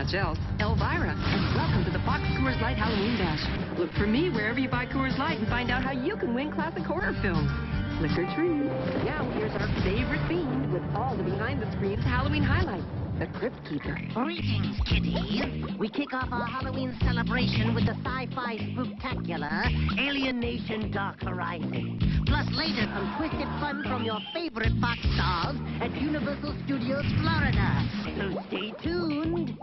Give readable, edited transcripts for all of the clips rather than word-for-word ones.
much else, Elvira, and welcome to the Fox Coors Light Halloween Bash. Look for me wherever you buy Coors Light and find out how you can win classic horror films. Trick or treat. Now here's our favorite fiend with all the behind-the-scenes Halloween highlights. The Crypt Keeper. Greetings, kitties. We kick off our Halloween celebration with the sci-fi spooktacular Alien Nation Dark Horizon. Plus later, some twisted fun from your favorite Fox stars at Universal Studios Florida. So stay tuned.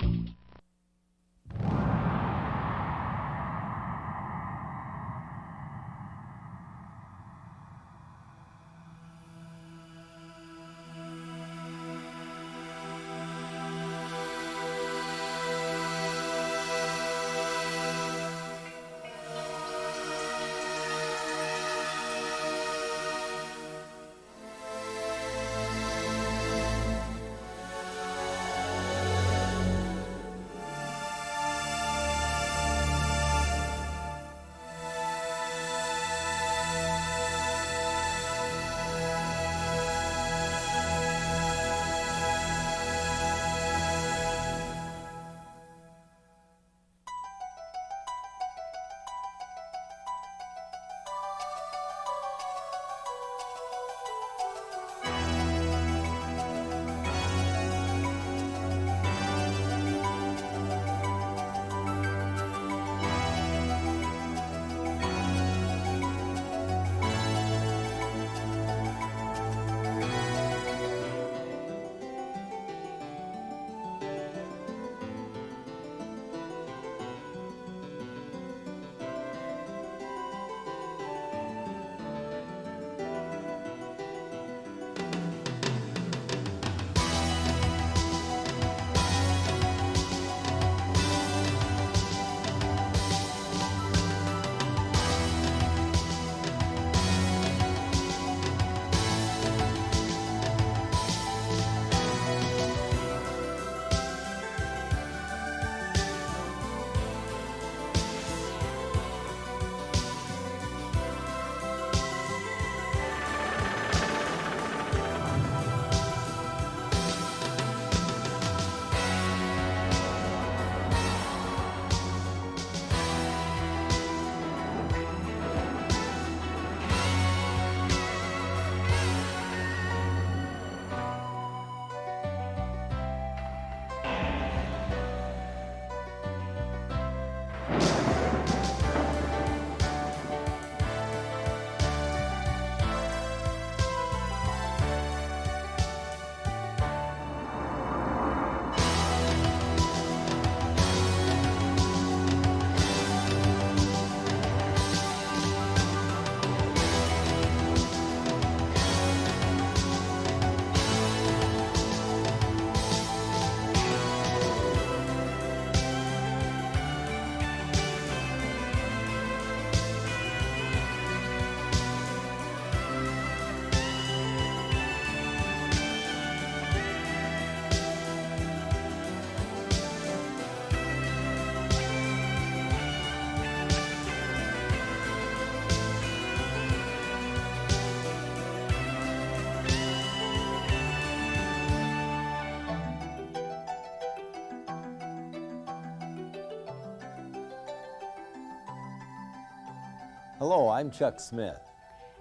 Hello, I'm Chuck Smith.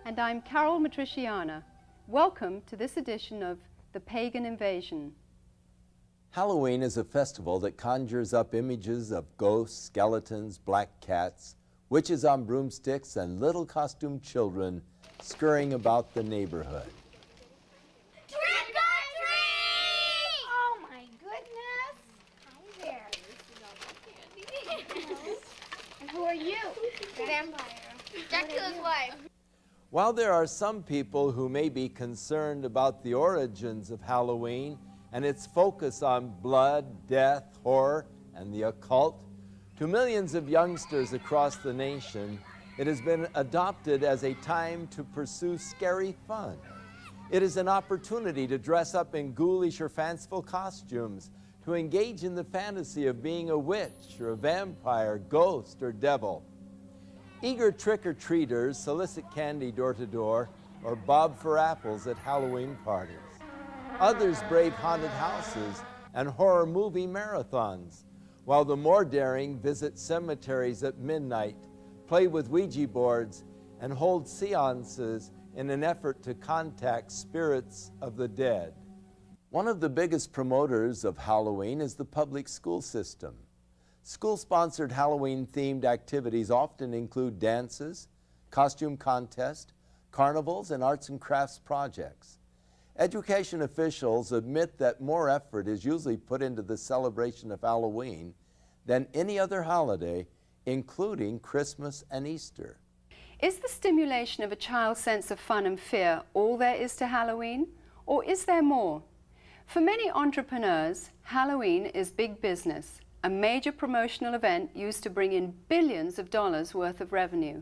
And I'm Carol Matriciana. Welcome to this edition of The Pagan Invasion. Halloween is a festival that conjures up images of ghosts, skeletons, black cats, witches on broomsticks, and little costumed children scurrying about the neighborhood. Trick or treat! Oh my goodness! Hi there. This is all my candy. And who are you? Vampire. Dracula's wife. While there are some people who may be concerned about the origins of Halloween and its focus on blood, death, horror, and the occult, to millions of youngsters across the nation, it has been adopted as a time to pursue scary fun. It is an opportunity to dress up in ghoulish or fanciful costumes, to engage in the fantasy of being a witch or a vampire, ghost, or devil. Eager trick-or-treaters solicit candy door to door or bob for apples at Halloween parties. Others brave haunted houses and horror movie marathons, while the more daring visit cemeteries at midnight, play with Ouija boards, and hold seances in an effort to contact spirits of the dead. One of the biggest promoters of Halloween is the public school system. School-sponsored Halloween-themed activities often include dances, costume contests, carnivals, and arts and crafts projects. Education officials admit that more effort is usually put into the celebration of Halloween than any other holiday, including Christmas and Easter. Is the stimulation of a child's sense of fun and fear all there is to Halloween? Or is there more? For many entrepreneurs, Halloween is big business, a major promotional event used to bring in billions of dollars worth of revenue.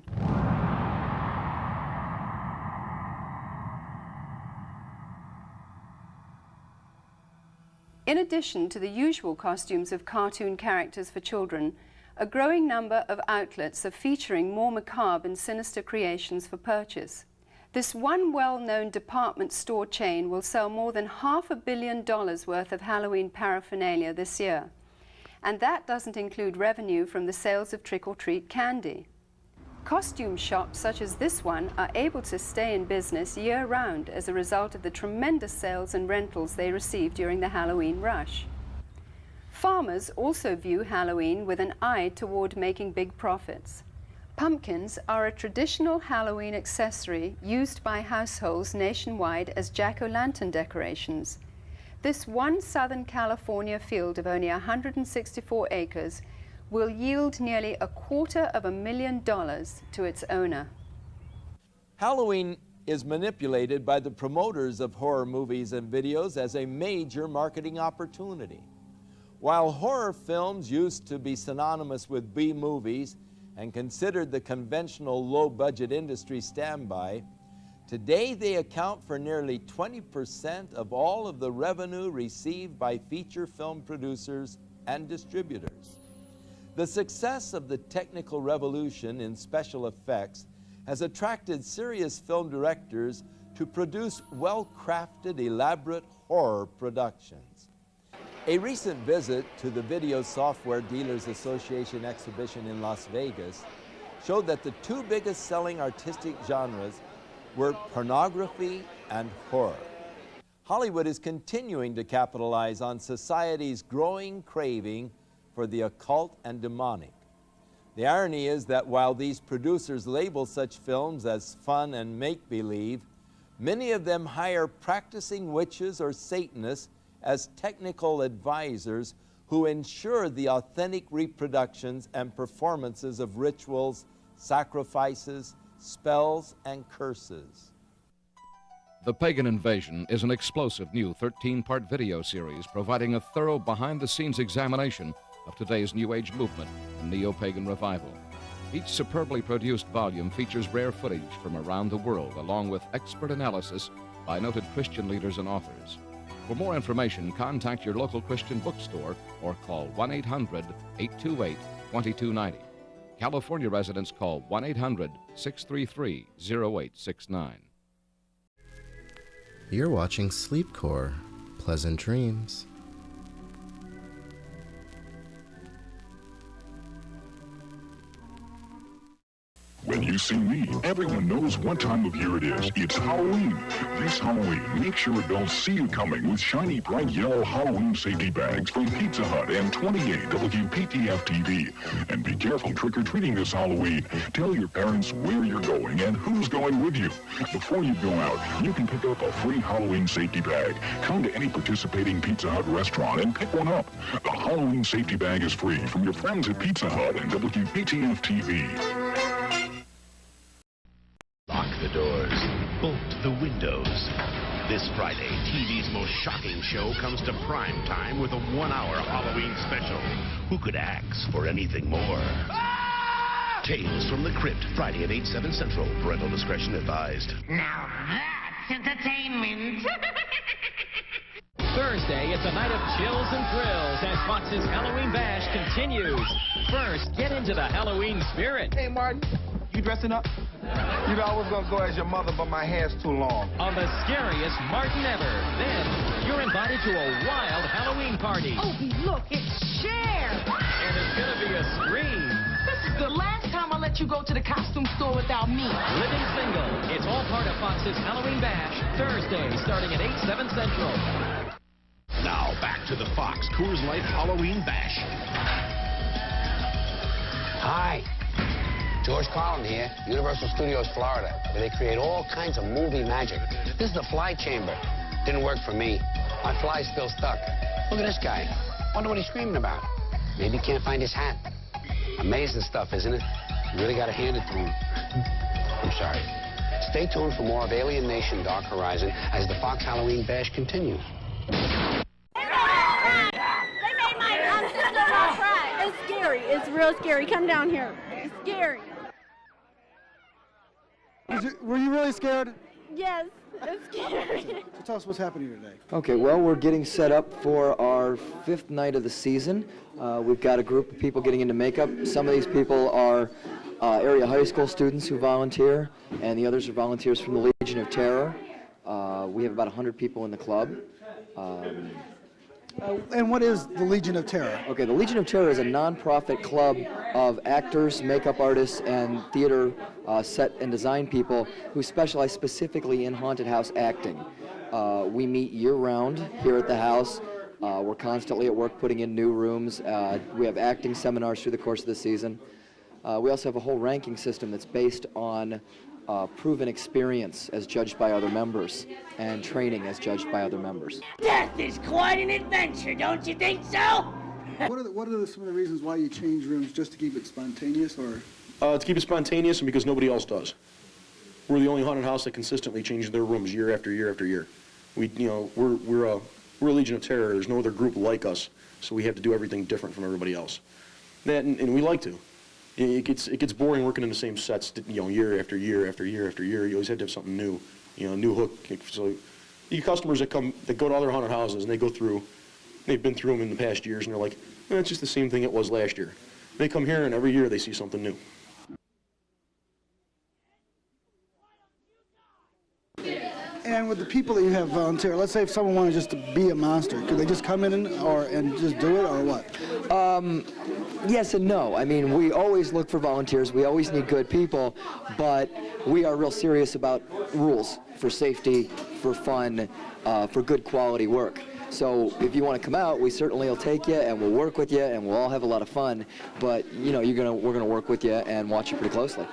In addition to the usual costumes of cartoon characters for children, a growing number of outlets are featuring more macabre and sinister creations for purchase. This one well-known department store chain will sell more than $500 million worth of Halloween paraphernalia this year. And that doesn't include revenue from the sales of trick-or-treat candy. Costume shops such as this one are able to stay in business year-round as a result of the tremendous sales and rentals they receive during the Halloween rush. Farmers also view Halloween with an eye toward making big profits. Pumpkins are a traditional Halloween accessory used by households nationwide as jack-o'-lantern decorations. This one Southern California field of only 164 acres will yield nearly $250,000 to its owner. Halloween is manipulated by the promoters of horror movies and videos as a major marketing opportunity. While horror films used to be synonymous with B-movies and considered the conventional low-budget industry standby, today they account for nearly 20% of all of the revenue received by feature film producers and distributors. The success of the technical revolution in special effects has attracted serious film directors to produce well-crafted, elaborate horror productions. A recent visit to the Video Software Dealers Association exhibition in Las Vegas showed that the two biggest selling artistic genres were pornography and horror. Hollywood is continuing to capitalize on society's growing craving for the occult and demonic. The irony is that while these producers label such films as fun and make-believe, many of them hire practicing witches or Satanists as technical advisors who ensure the authentic reproductions and performances of rituals, sacrifices, spells, and curses. The Pagan Invasion is an explosive new 13-part video series providing a thorough behind-the-scenes examination of today's New Age movement and neo-pagan revival. Each superbly produced volume features rare footage from around the world, along with expert analysis by noted Christian leaders and authors. For more information, contact your local Christian bookstore or call 1-800-828-2290. California residents call 1-800-633-0869. You're watching Sleepcore. Pleasant dreams. When you see me, everyone knows what time of year it is. It's Halloween. This Halloween, make sure adults see you coming with shiny, bright yellow Halloween safety bags from Pizza Hut and 28 WPTF-TV. And be careful trick-or-treating this Halloween. Tell your parents where you're going and who's going with you. Before you go out, you can pick up a free Halloween safety bag. Come to any participating Pizza Hut restaurant and pick one up. The Halloween safety bag is free from your friends at Pizza Hut and WPTF-TV. Lock the doors. Bolt the windows. This Friday, TV's most shocking show comes to prime time with a 1-hour Halloween special. Who could ask for anything more? Ah! Tales from the Crypt, Friday at 8/7 Central. Parental discretion advised. Now that's entertainment. Thursday, it's a night of chills and thrills as Fox's Halloween Bash continues. First, get into the Halloween spirit. Hey, Martin, you dressing up? You know, I was gonna go as your mother, but my hair's too long. On the scariest Martin ever. Then, you're invited to a wild Halloween party. Opie, look, it's Cher. And there's gonna be a scream. This is the last time I let you go to the costume store without me. Living Single. It's all part of Fox's Halloween Bash. Thursday, starting at 8, 7 Central. Now, back to the Fox Coors Light Halloween Bash. Hi. George Carlin here, Universal Studios, Florida, where they create all kinds of movie magic. This is the fly chamber. Didn't work for me. My fly's still stuck. Look at this guy. Wonder what he's screaming about. Maybe he can't find his hat. Amazing stuff, isn't it? You really got to hand it to him. I'm sorry. Stay tuned for more of Alien Nation Dark Horizon as the Fox Halloween Bash continues. They made my sister-in-law cry. It's scary. It's real scary. Come down here. It's scary. Were you really scared? Yes, it's scary. So tell us what's happening today. Okay, well, we're getting set up for our 5th night of the season. We've got a group of people getting into makeup. Some of these people are area high school students who volunteer, and the others are volunteers from the Legion of Terror. We have about 100 people in the club. And what is the Legion of Terror? Okay, the Legion of Terror is a non-profit club of actors, makeup artists, and theater set and design people who specialize specifically in haunted house acting. We meet year-round here at the house. We're constantly at work putting in new rooms. We have acting seminars through the course of the season. We also have a whole ranking system that's based on proven experience as judged by other members and training as judged by other members. Death is quite an adventure, don't you think so? What are some of the reasons why you change rooms, just to keep it spontaneous, or? To keep it spontaneous and because nobody else does. We're the only haunted house that consistently changes their rooms year after year after year. We're a Legion of Terror. There's no other group like us, so we have to do everything different from everybody else. And we like to. It gets boring working in the same sets, year after year after year after year. You always have to have something new, a new hook. So, the customers that go to other haunted houses and they've been through them in the past years, and they're like, it's just the same thing it was last year. They come here and every year they see something new. And with the people that you have volunteer, let's say if someone wanted just to be a monster, could they just come in and just do it, or what? Yes and no. I mean, we always look for volunteers. We always need good people, but we are real serious about rules for safety, for fun, for good quality work. So if you want to come out, we certainly will take you, and we'll work with you, and we'll all have a lot of fun. But we're gonna work with you and watch you pretty closely.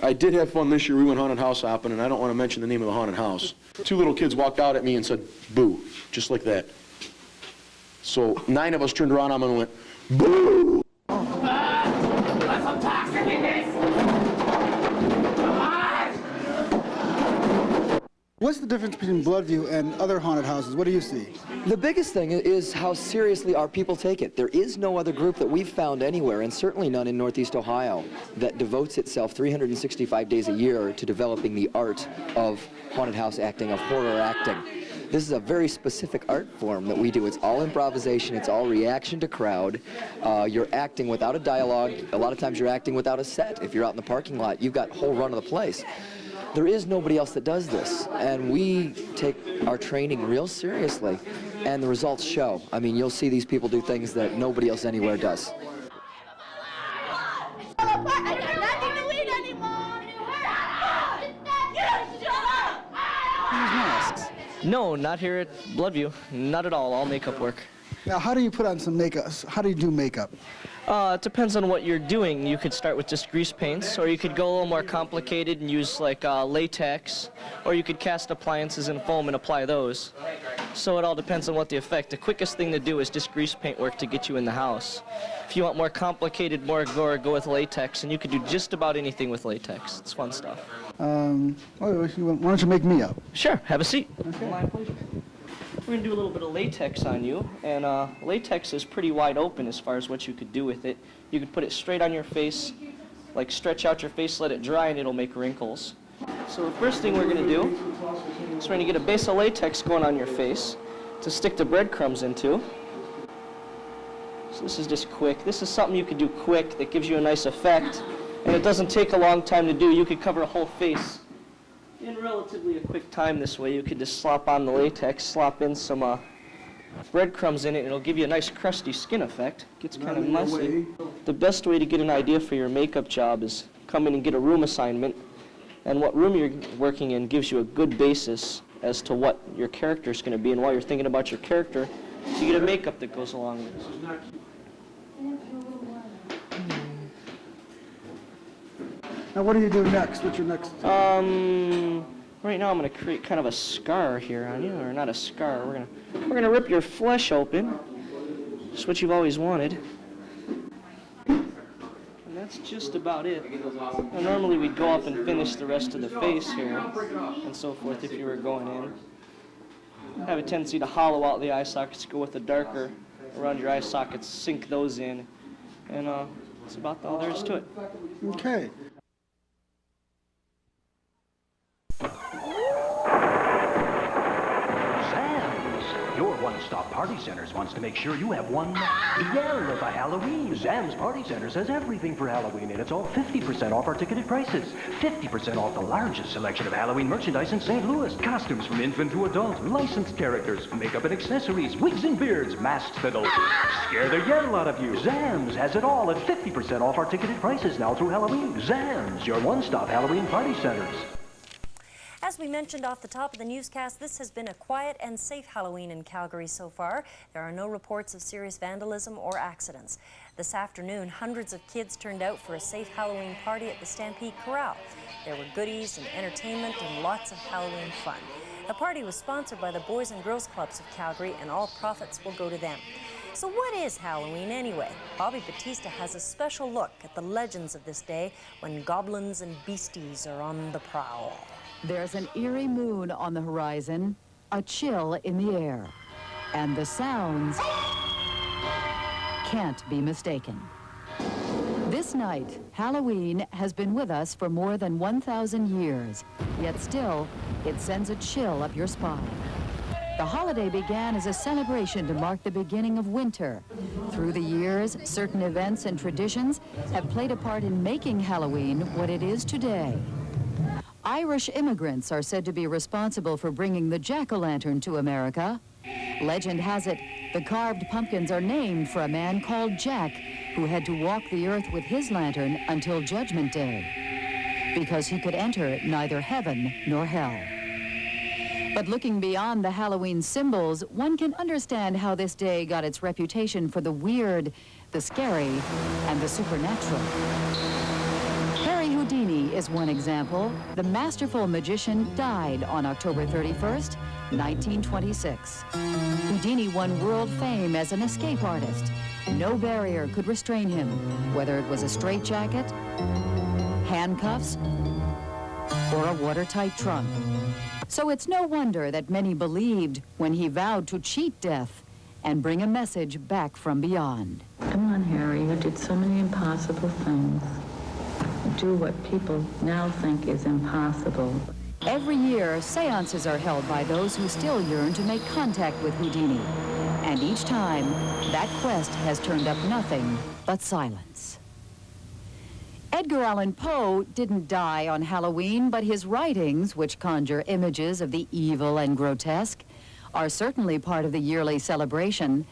I did have fun this year. We went haunted house hopping, and I don't want to mention the name of the haunted house. 2 little kids walked out at me and said, "Boo," just like that. So 9 of us turned around on them and went, "Boo!" There's some toxic in this! What's the difference between Bloodview and other haunted houses? What do you see? The biggest thing is how seriously our people take it. There is no other group that we've found anywhere, and certainly none in Northeast Ohio, that devotes itself 365 days a year to developing the art of haunted house acting, of horror acting. This is a very specific art form that we do. It's all improvisation. It's all reaction to crowd. You're acting without a dialogue. A lot of times you're acting without a set. If you're out in the parking lot, you've got whole run of the place. There is nobody else that does this, and we take our training real seriously, and the results show. I mean, you'll see these people do things that nobody else anywhere does. I got nothing to eat anymore. Use masks. No, not here at Bloodview. Not at all. All makeup work. Now, how do you put on some makeup? How do you do makeup? It depends on what you're doing. You could start with just grease paints, or you could go a little more complicated and use like latex, or you could cast appliances in foam and apply those. So it all depends on what the effect. The quickest thing to do is just grease paint work to get you in the house. If you want more complicated, more gore, go with latex, and you could do just about anything with latex. It's fun stuff. Why don't you make me up? Sure, have a seat. Okay. My pleasure. We're going to do a little bit of latex on you, and latex is pretty wide open as far as what you could do with it. You could put it straight on your face, like stretch out your face, let it dry, and it'll make wrinkles. So the first thing we're going to do is we're going to get a base of latex going on your face to stick the breadcrumbs into. So this is just quick. This is something you could do quick that gives you a nice effect, and it doesn't take a long time to do. You could cover a whole face in relatively a quick time this way. You could just slop on the latex, slop in some breadcrumbs in it, and it'll give you a nice crusty skin effect. Gets kind of messy. The best way to get an idea for your makeup job is come in and get a room assignment, and what room you're working in gives you a good basis as to what your character is going to be, and while you're thinking about your character, you get a makeup that goes along with it. Now what do you do next? What's your next? Right now I'm going to create kind of a scar here on you, or not a scar. We're going to rip your flesh open. It's what you've always wanted. And that's just about it. Now, normally we'd go up and finish the rest of the face here and so forth if you were going in. Have a tendency to hollow out the eye sockets, go with the darker around your eye sockets, sink those in, and that's about all there is to it. Okay. Your one-stop party centers wants to make sure you have one yell by Halloween. Sam's Party Centers has everything for Halloween, and it's all 50% off our ticketed prices. 50% off the largest selection of Halloween merchandise in St. Louis. Costumes from infant to adult, licensed characters, makeup and accessories, wigs and beards, masks that'll scare the yell out of you. Sam's has it all at 50% off our ticketed prices now through Halloween. Sam's, your one-stop Halloween party centers. As we mentioned off the top of the newscast, this has been a quiet and safe Halloween in Calgary so far. There are no reports of serious vandalism or accidents. This afternoon, hundreds of kids turned out for a safe Halloween party at the Stampede Corral. There were goodies and entertainment and lots of Halloween fun. The party was sponsored by the Boys and Girls Clubs of Calgary, and all profits will go to them. So what is Halloween anyway? Bobby Batista has a special look at the legends of this day when goblins and beasties are on the prowl. There's an eerie moon on the horizon, a chill in the air, and the sounds can't be mistaken. This night, Halloween has been with us for more than 1,000 years, yet still, it sends a chill up your spine. The holiday began as a celebration to mark the beginning of winter. Through the years, certain events and traditions have played a part in making Halloween what it is today. Irish immigrants are said to be responsible for bringing the jack-o'-lantern to America. Legend has it, the carved pumpkins are named for a man called Jack, who had to walk the earth with his lantern until Judgment Day, because he could enter neither heaven nor hell. But looking beyond the Halloween symbols, one can understand how this day got its reputation for the weird, the scary, and the supernatural. Houdini is one example. The masterful magician died on October 31st, 1926. Houdini won world fame as an escape artist. No barrier could restrain him, whether it was a straitjacket, handcuffs, or a watertight trunk. So it's no wonder that many believed when he vowed to cheat death and bring a message back from beyond. Come on, Harry, you did so many impossible things. Do what people now think is impossible. Every year, seances are held by those who still yearn to make contact with Houdini. And each time, that quest has turned up nothing but silence. Edgar Allan Poe didn't die on Halloween, but his writings, which conjure images of the evil and grotesque, are certainly part of the yearly celebration.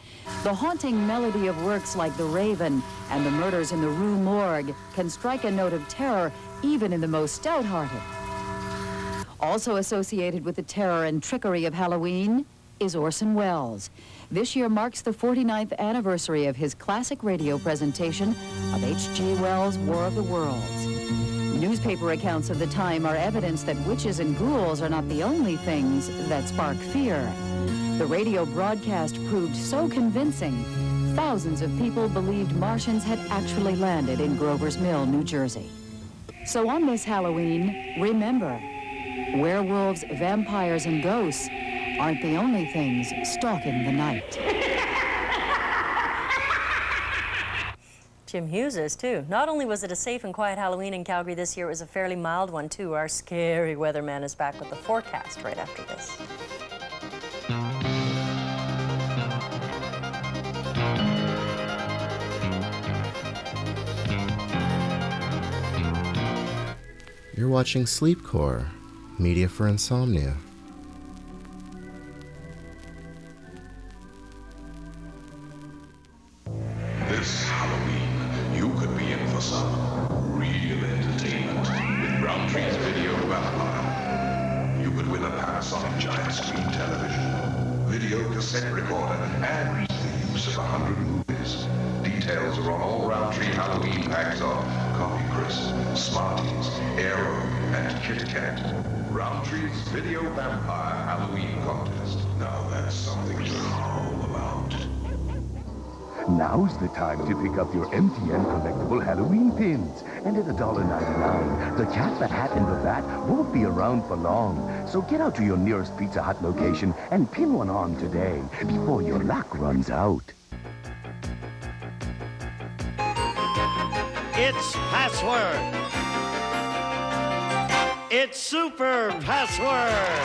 The haunting melody of works like The Raven and The Murders in the Rue Morgue can strike a note of terror even in the most stout-hearted. Also associated with the terror and trickery of Halloween is Orson Welles. This year marks the 49th anniversary of his classic radio presentation of H.G. Wells' War of the Worlds. Newspaper accounts of the time are evidence that witches and ghouls are not the only things that spark fear. The radio broadcast proved so convincing, thousands of people believed Martians had actually landed in Grover's Mill, New Jersey. So on this Halloween, remember, werewolves, vampires, and ghosts aren't the only things stalking the night. Jim Hughes is, too. Not only was it a safe and quiet Halloween in Calgary this year, it was a fairly mild one, too. Our scary weatherman is back with the forecast right after this. You're watching Sleepcore, media for insomnia. This Halloween, you could be in for some real entertainment with Roundtree's Video Vampire. You could win a Panasonic giant screen television, video cassette recorder, and the use of 100 movies. Details are on all Roundtree Halloween packs of Coffee Crisp, Smarties, Aero, and Kit Kat. Roundtree's Video Vampire Halloween Contest. Now that's something to howl about. Now's the time to pick up your MTN collectible Halloween pins. And at $1.99, the Cat, the Hat, and the Bat won't be around for long. So get out to your nearest Pizza Hut location and pin one on today before your luck runs out. It's password. It's super password.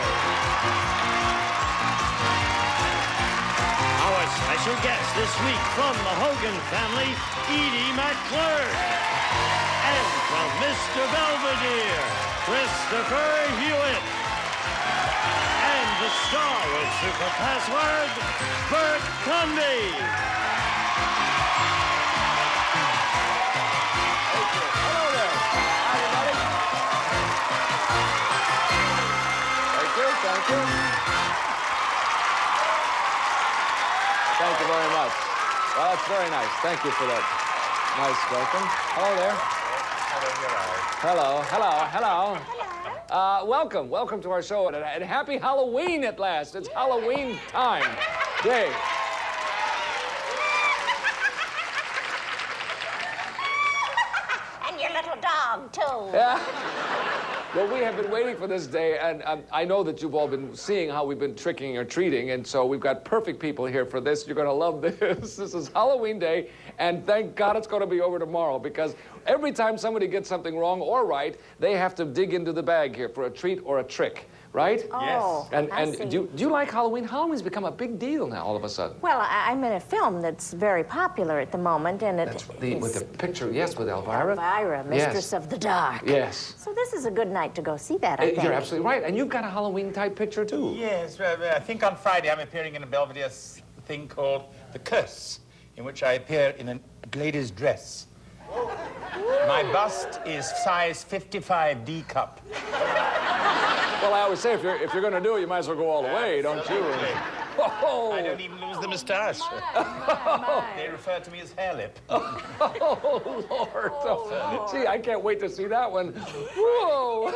Our special guest this week from the Hogan family, Edie McClurg. And from Mr. Belvedere, Christopher Hewitt. And the star of Super Password, Bert Convey. Hello there. Hi, everybody. Thank you, thank you. Thank you very much. Well, that's very nice. Thank you for that nice welcome. Hello there. Hello, hello, hello. Welcome to our show, and happy Halloween at last. It's Halloween time. Day. And your little dog, too. Yeah. Well, we have been waiting for this day, and I know that you've all been seeing how we've been tricking or treating, and so we've got perfect people here for this. You're going to love this. This is Halloween Day, and thank God it's going to be over tomorrow, because every time somebody gets something wrong or right, they have to dig into the bag here for a treat or a trick. Right? Oh, yes. I see. And do you like Halloween? Halloween's become a big deal now, all of a sudden. Well, I'm in a film that's very popular at the moment, and With the picture, yes, with Elvira. Elvira, Mistress of the Dark. Yes. So this is a good night to go see that, I think. You're absolutely right. And you've got a Halloween-type picture, too. Yes, I think on Friday I'm appearing in a Belvedere thing called The Curse, in which I appear in a lady's dress. My bust is size 55 D cup. Well, I always say, if you're going to do it, you might as well go all the way, don't you? Oh. I don't even lose the moustache. They refer to me as hair lip. Oh, Lord. Oh, gee, I can't wait to see that one. Whoa.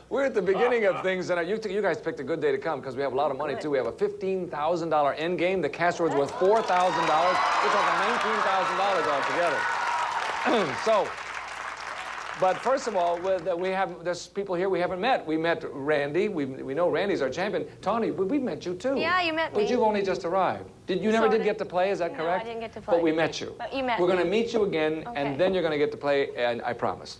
We're at the beginning of things, and you guys picked a good day to come because we have a lot of money, too. We have a $15,000 end game. The cash reward's worth $4,000. We're talking $19,000 altogether. But first of all, there's people here we haven't met. We met Randy. We know Randy's our champion. Tawny, we met you too. Yeah, you met me. But you've only just arrived. You never did get to play, is that correct? No, I didn't get to play. But we met you. But you met me. We're going to meet you again, Okay. and then you're going to get to play, and I promise.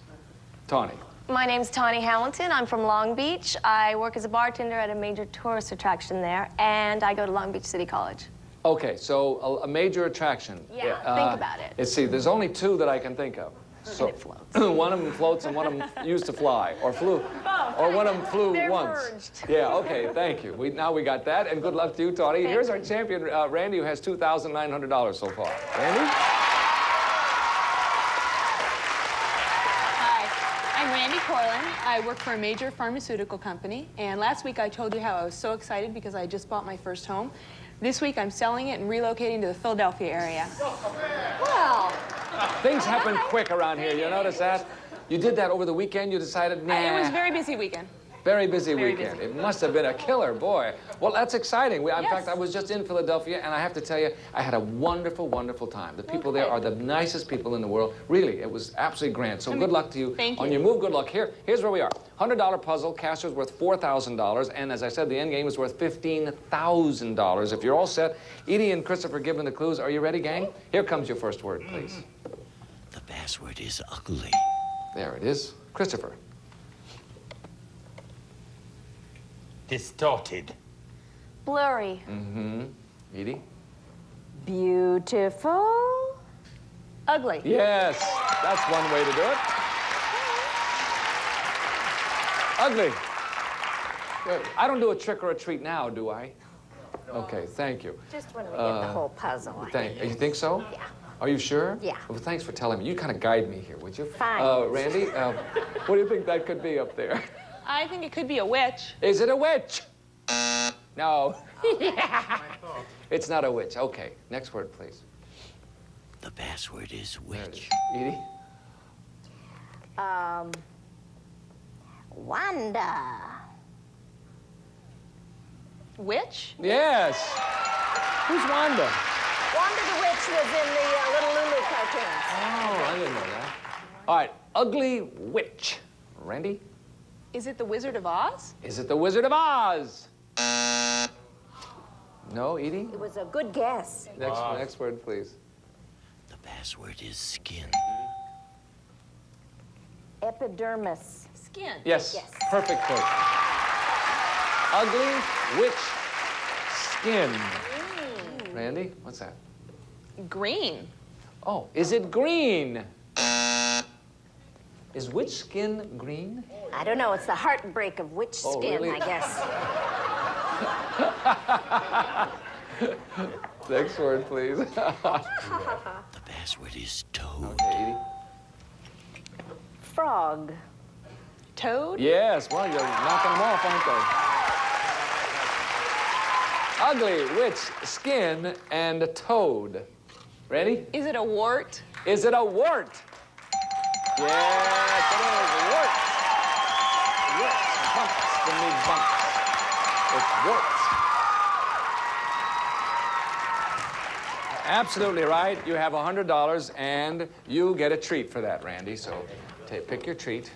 Tawny. My name's Tawny Hamilton. I'm from Long Beach. I work as a bartender at a major tourist attraction there, and I go to Long Beach City College. Okay, so a major attraction. Yeah, think about it. Let's see, there's only two that I can think of. So, one of them floats and one of them used to fly, or flew, or one of them flew once. Merged. Yeah, okay, thank you. Now we got that, and good luck to you, Tawny. Here's our champion, Randy, who has $2,900 so far. Randy? Hi, I'm Randy Corlin. I work for a major pharmaceutical company, and last week I told you how I was so excited because I just bought my first home. This week I'm selling it and relocating to the Philadelphia area. Well, things happen quick around here. You notice that? You did that over the weekend. You decided, nah. It was a very busy weekend. Very busy weekend. It must have been a killer, boy. Well, that's exciting. In fact, I was just in Philadelphia, and I have to tell you, I had a wonderful, wonderful time. The people there are the nicest people in the world. Really, it was absolutely grand. So good luck to you on your move. Good luck. Here's where we are. $100 puzzle. Cash is worth $4,000, and as I said, the end game is worth $15,000. If you're all set, Edie and Christopher given the clues. Are you ready, gang? Here comes your first word, please. The password is ugly. There it is. Christopher. Distorted. Blurry. Mm-hmm. Edie? Beautiful. Ugly. Yes, that's one way to do it. Ugly. Good. I don't do a trick or a treat now, do I? Okay, thank you. Just when we get the whole puzzle. You think so? Yeah. Are you sure? Yeah. Well, thanks for telling me. You kind of guide me here, would you? Fine. Randy, what do you think that could be up there? I think it could be a witch. Is it a witch? No. It's not a witch. Okay, next word, please. The password is witch. Edie? Wanda. Witch? Yes. Who's Wanda? Wanda the Witch was in the Little Lulu cartoons. Oh, I didn't know that. All right, ugly witch. Randy? Is it the Wizard of Oz? Is it the Wizard of Oz? No, Edie? It was a good guess. Next word, please. The password is skin. Epidermis. Skin. Yes. Perfect clue. Ugly witch skin. Randy, what's that? Green. Oh, is it green? Is witch skin green? I don't know. It's the heartbreak of witch skin, really? I guess. Next word, please. The password is toad. Okay, Edie. Frog. Toad? Yes, well, you're knocking them off, aren't they? Ugly witch skin and toad. Ready? Is it a wart? Is it a wart? Yes, it is. Wart. Warts. Bumps. They need bumps. It's warts. Absolutely right. You have $100, and you get a treat for that, Randy. So pick your treat.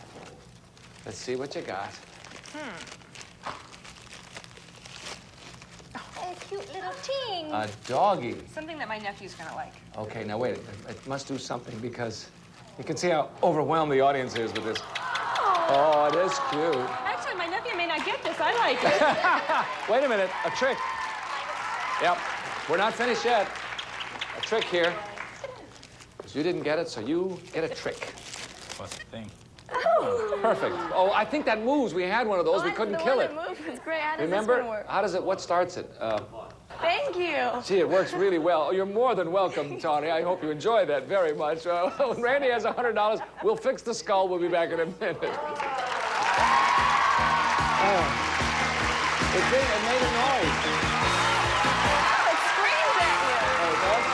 Let's see what you got. Oh, cute little ting. A doggy. Something that my nephew's gonna like. Okay, now wait. It must do something because you can see how overwhelmed the audience is with this. Oh, it is cute. Actually, my nephew may not get this. I like it. Wait a minute. A trick. Yep. We're not finished yet. A trick here. Because you didn't get it, so you get a trick. What's the thing? Oh. Perfect. Oh, I think that moves. We had one of those. We couldn't kill it. It's great. How does Remember? this one work? How does it? What starts it? Thank you. Gee, it works really well. Oh, you're more than welcome, Tony. I hope you enjoy that very much. When Randy has $100, we'll fix the skull. We'll be back in a minute. It made a noise. It screams at you. Oh, it does?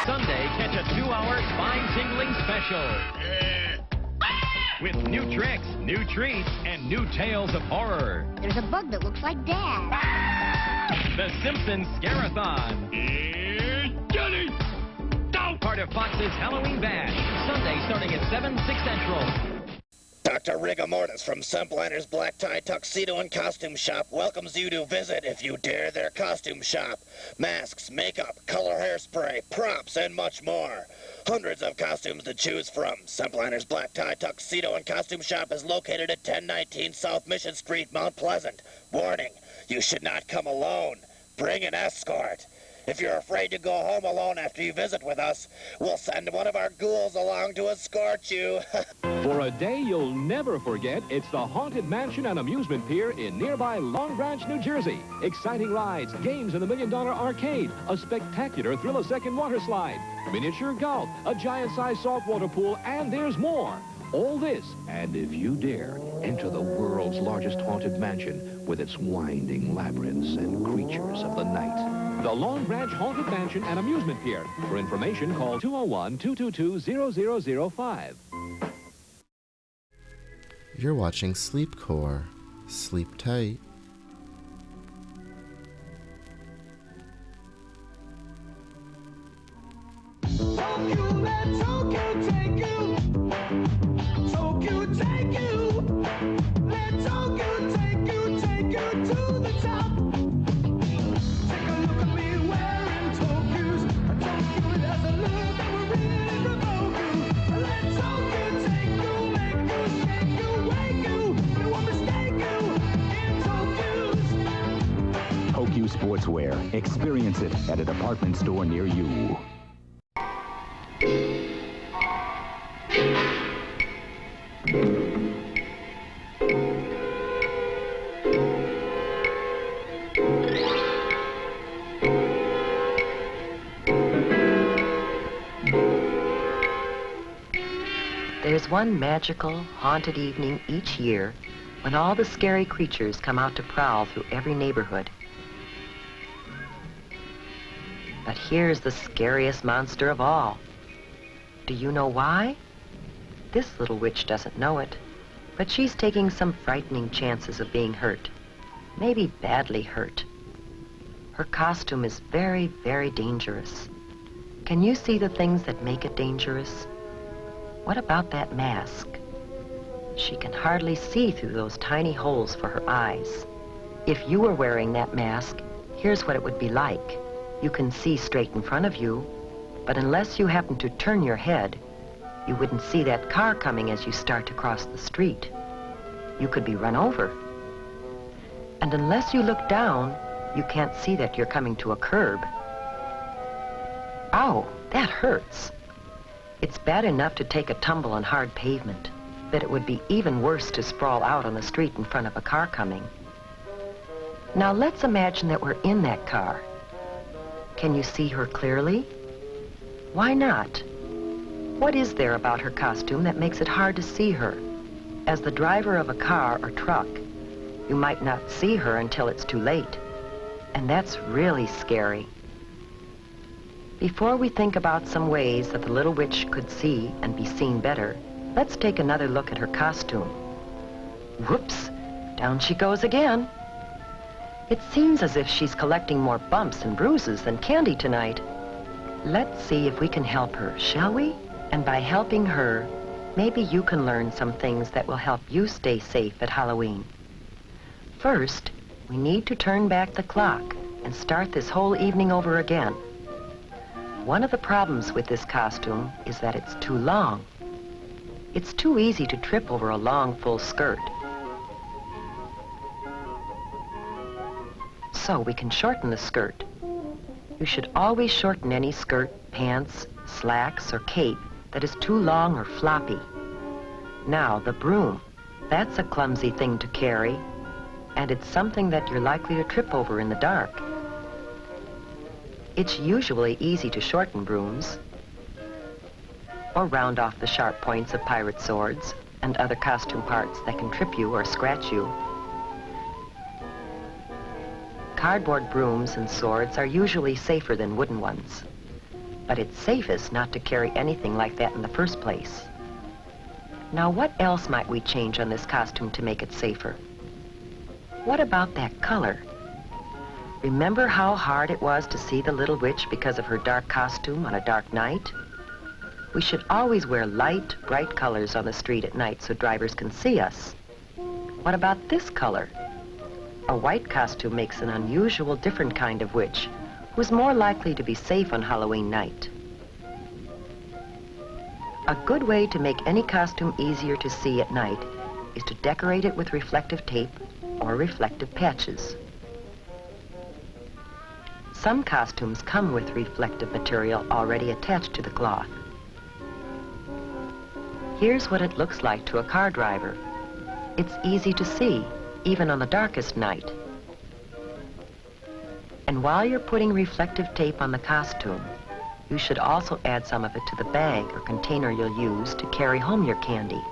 Sunday, catch a 2-hour spine-tingling special. With new tricks, new treats, and new tales of horror. There's a bug that looks like Dad. The Simpsons Scare-a-thon. Johnny! Part of Fox's Halloween Bash. Sunday starting at 7, 6 Central. Dr. Rigor Mortis from Subliner's Black Tie Tuxedo and Costume Shop welcomes you to visit, if you dare, their costume shop. Masks, makeup, color hairspray, props, and much more. Hundreds of costumes to choose from. Subliner's Black Tie Tuxedo and Costume Shop is located at 1019 South Mission Street, Mount Pleasant. Warning, you should not come alone. Bring an escort. If you're afraid to go home alone after you visit with us, we'll send one of our ghouls along to escort you. For a day you'll never forget, it's the Haunted Mansion and Amusement Pier in nearby Long Branch, New Jersey. Exciting rides, games in the $1 Million Arcade, a spectacular thrill-a-second water slide, miniature golf, a giant-sized saltwater pool, and there's more. All this, and if you dare, enter the world's largest haunted mansion with its winding labyrinths and creatures of the night. The Long Branch Haunted Mansion and Amusement Pier. For information, call 201-222-0005. You're watching Sleepcore. Sleep tight. Tokyo Sportswear. Experience it at a department store near you. There's one magical, haunted evening each year when all the scary creatures come out to prowl through every neighborhood. But here's the scariest monster of all. Do you know why? This little witch doesn't know it, but she's taking some frightening chances of being hurt. Maybe badly hurt. Her costume is very, very dangerous. Can you see the things that make it dangerous? What about that mask? She can hardly see through those tiny holes for her eyes. If you were wearing that mask, here's what it would be like. You can see straight in front of you, but unless you happen to turn your head, you wouldn't see that car coming as you start to cross the street. You could be run over. And unless you look down, you can't see that you're coming to a curb. Ow, that hurts. It's bad enough to take a tumble on hard pavement, but it would be even worse to sprawl out on the street in front of a car coming. Now let's imagine that we're in that car. Can you see her clearly? Why not? What is there about her costume that makes it hard to see her? As the driver of a car or truck, you might not see her until it's too late. And that's really scary. Before we think about some ways that the little witch could see and be seen better, let's take another look at her costume. Whoops, down she goes again. It seems as if she's collecting more bumps and bruises than candy tonight. Let's see if we can help her, shall we? And by helping her, maybe you can learn some things that will help you stay safe at Halloween. First, we need to turn back the clock and start this whole evening over again. One of the problems with this costume is that it's too long. It's too easy to trip over a long, full skirt. So we can shorten the skirt. You should always shorten any skirt, pants, slacks, or cape that is too long or floppy. Now, the broom. That's a clumsy thing to carry, and it's something that you're likely to trip over in the dark. It's usually easy to shorten brooms, or round off the sharp points of pirate swords and other costume parts that can trip you or scratch you. Cardboard brooms and swords are usually safer than wooden ones, but it's safest not to carry anything like that in the first place. Now, what else might we change on this costume to make it safer? What about that color? Remember how hard it was to see the little witch because of her dark costume on a dark night? We should always wear light, bright colors on the street at night so drivers can see us. What about this color? A white costume makes an unusual, different kind of witch who's more likely to be safe on Halloween night. A good way to make any costume easier to see at night is to decorate it with reflective tape or reflective patches. Some costumes come with reflective material already attached to the cloth. Here's what it looks like to a car driver. It's easy to see, even on the darkest night. And while you're putting reflective tape on the costume, you should also add some of it to the bag or container you'll use to carry home your candy.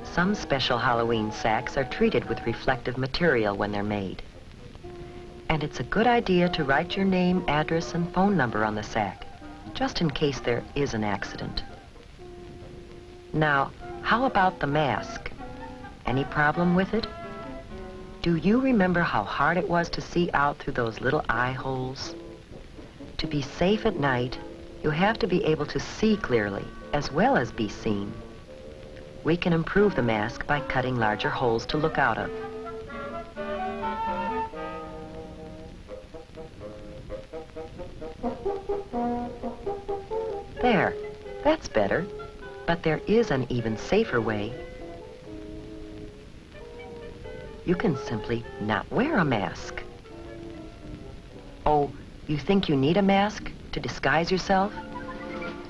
Some special Halloween sacks are treated with reflective material when they're made. And it's a good idea to write your name, address, and phone number on the sack, just in case there is an accident. Now, how about the mask? Any problem with it? Do you remember how hard it was to see out through those little eye holes? To be safe at night, you have to be able to see clearly as well as be seen. We can improve the mask by cutting larger holes to look out of. There, that's better, but there is an even safer way. You can simply not wear a mask. Oh, you think you need a mask to disguise yourself?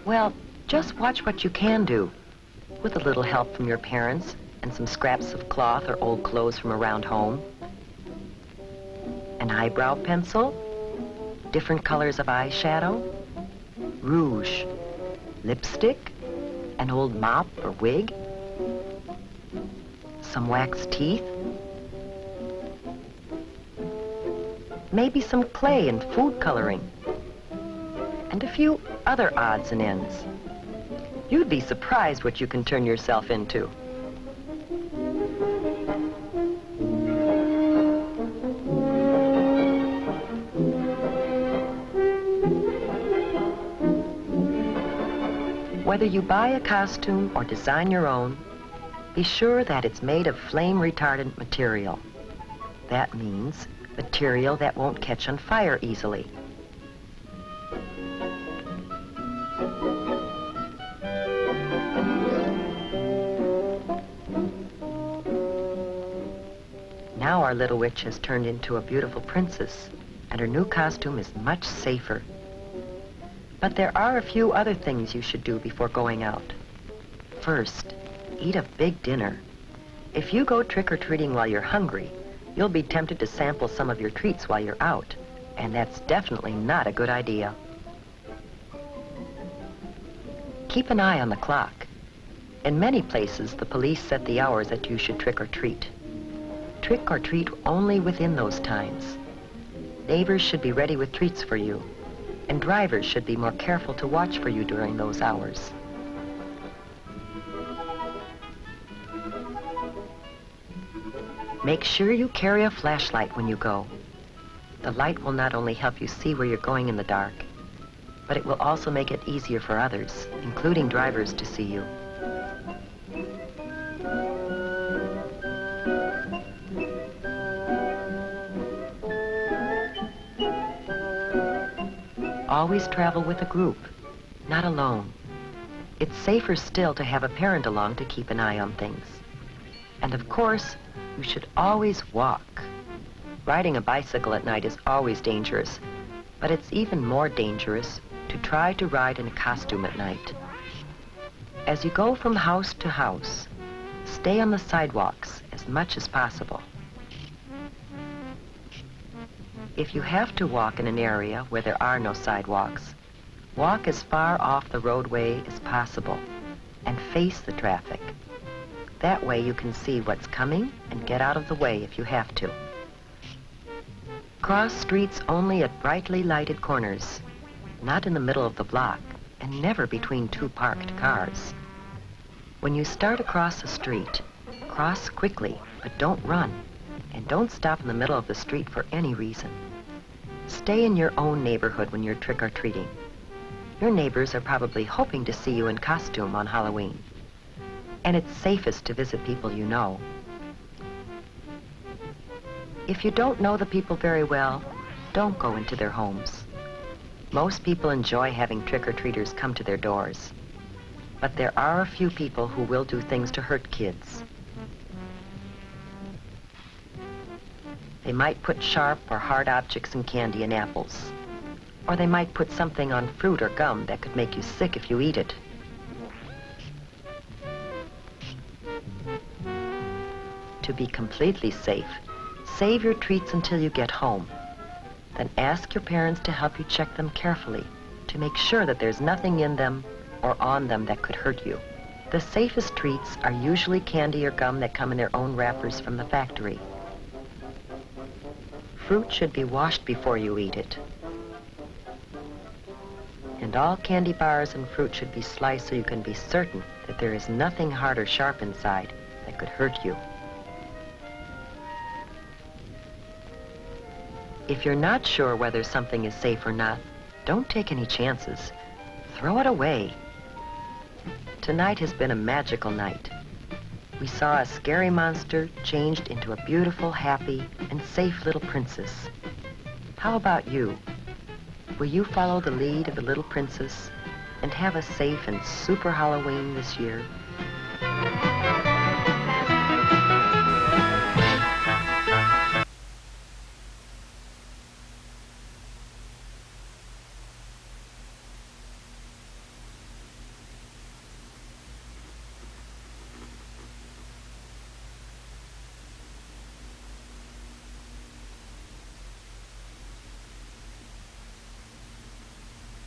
Well, just watch what you can do, with a little help from your parents and some scraps of cloth or old clothes from around home. An eyebrow pencil, different colors of eyeshadow, rouge, lipstick, an old mop or wig, some wax teeth, maybe some clay and food coloring, and a few other odds and ends. You'd be surprised what you can turn yourself into. Whether you buy a costume or design your own, be sure that it's made of flame-retardant material. That means material that won't catch on fire easily. Now our little witch has turned into a beautiful princess, and her new costume is much safer. But there are a few other things you should do before going out. First, eat a big dinner. If you go trick-or-treating while you're hungry, you'll be tempted to sample some of your treats while you're out, and that's definitely not a good idea. Keep an eye on the clock. In many places, the police set the hours that you should trick-or-treat. Trick-or-treat only within those times. Neighbors should be ready with treats for you, and drivers should be more careful to watch for you during those hours. Make sure you carry a flashlight when you go. The light will not only help you see where you're going in the dark, but it will also make it easier for others, including drivers, to see you. Always travel with a group, not alone. It's safer still to have a parent along to keep an eye on things. And of course, you should always walk. Riding a bicycle at night is always dangerous, but it's even more dangerous to try to ride in a costume at night. As you go from house to house, stay on the sidewalks as much as possible. If you have to walk in an area where there are no sidewalks, walk as far off the roadway as possible and face the traffic. That way you can see what's coming and get out of the way if you have to. Cross streets only at brightly lighted corners, not in the middle of the block, and never between two parked cars. When you start across the street, cross quickly, but don't run, and don't stop in the middle of the street for any reason. Stay in your own neighborhood when you're trick-or-treating. Your neighbors are probably hoping to see you in costume on Halloween. And it's safest to visit people you know. If you don't know the people very well, don't go into their homes. Most people enjoy having trick-or-treaters come to their doors. But there are a few people who will do things to hurt kids. They might put sharp or hard objects and candy in apples. Or they might put something on fruit or gum that could make you sick if you eat it. To be completely safe, save your treats until you get home. Then ask your parents to help you check them carefully to make sure that there's nothing in them or on them that could hurt you. The safest treats are usually candy or gum that come in their own wrappers from the factory. Fruit should be washed before you eat it. And all candy bars and fruit should be sliced so you can be certain that there is nothing hard or sharp inside that could hurt you. If you're not sure whether something is safe or not, don't take any chances. Throw it away. Tonight has been a magical night. We saw a scary monster changed into a beautiful, happy, and safe little princess. How about you? Will you follow the lead of the little princess and have a safe and super Halloween this year?